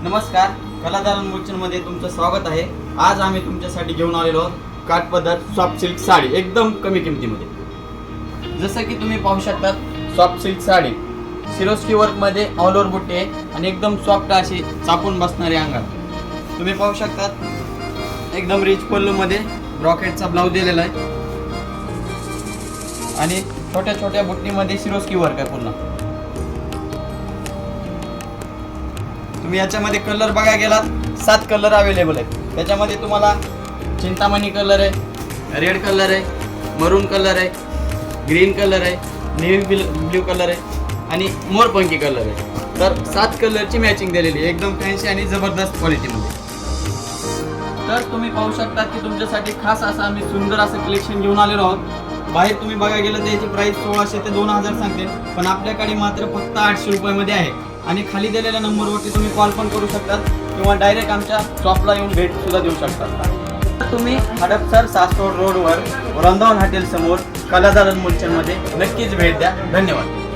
नमस्कार, कलादालन मुलचंदमध्ये तुमचं स्वागत आहे। आज आम्ही तुमच्यासाठी घेऊन आलेलो आहोत काठपदर सॉफ्ट सिल्क साडी एकदम कमी किमतीमध्ये। जसं की तुम्ही पाहू शकता, सॉफ्ट सिल्क साडी सिरोस्की वर्कमध्ये ऑल ओव्हर बुट्टी आहे आणि एकदम सॉफ्ट अशी चापून बसणारी अंगात तुम्ही पाहू शकता। एकदम रिच पल्लूमध्ये ब्रॉकेटचा ब्लाउज दिलेला आहे आणि छोट्या छोट्या बुट्टीमध्ये सिरोस्की वर्क आहे पूर्ण। तुम्ही याच्यामध्ये कलर बघा गेलात 7 कलर अवेलेबल आहेत। त्याच्यामध्ये तुम्हाला चिंतामणी कलर आहे, रेड कलर आहे, मरून कलर आहे, ग्रीन कलर आहे, नेव्ही ब्ल्यू कलर आहे आणि मोरपंखी कलर आहे। तर 7 कलरची मॅचिंग दिलेली आहे एकदम फॅन्सी आणि जबरदस्त क्वालिटीमध्ये। तर तुम्ही पाहू शकता की तुमच्यासाठी खास असं आम्ही सुंदर असं कलेक्शन घेऊन आलेलो आहोत। बाहेर तुम्ही बघा गेलं तर याची प्राइस 1600 ते 2000 सांगते, पण आपल्याकडे मात्र फक्त 800 रुपयामध्ये आहे। आणि खाली दिलेल्या नंबरवरती तुम्ही कॉल पण करू शकता किंवा डायरेक्ट आमच्या शॉपला येऊन भेट सुद्धा देऊ शकता। तुम्ही हडपसर सासवड रोडवर वृंदावन हॉटेल समोर कलादालन मुलचंदमध्ये नक्कीच भेट द्या। धन्यवाद।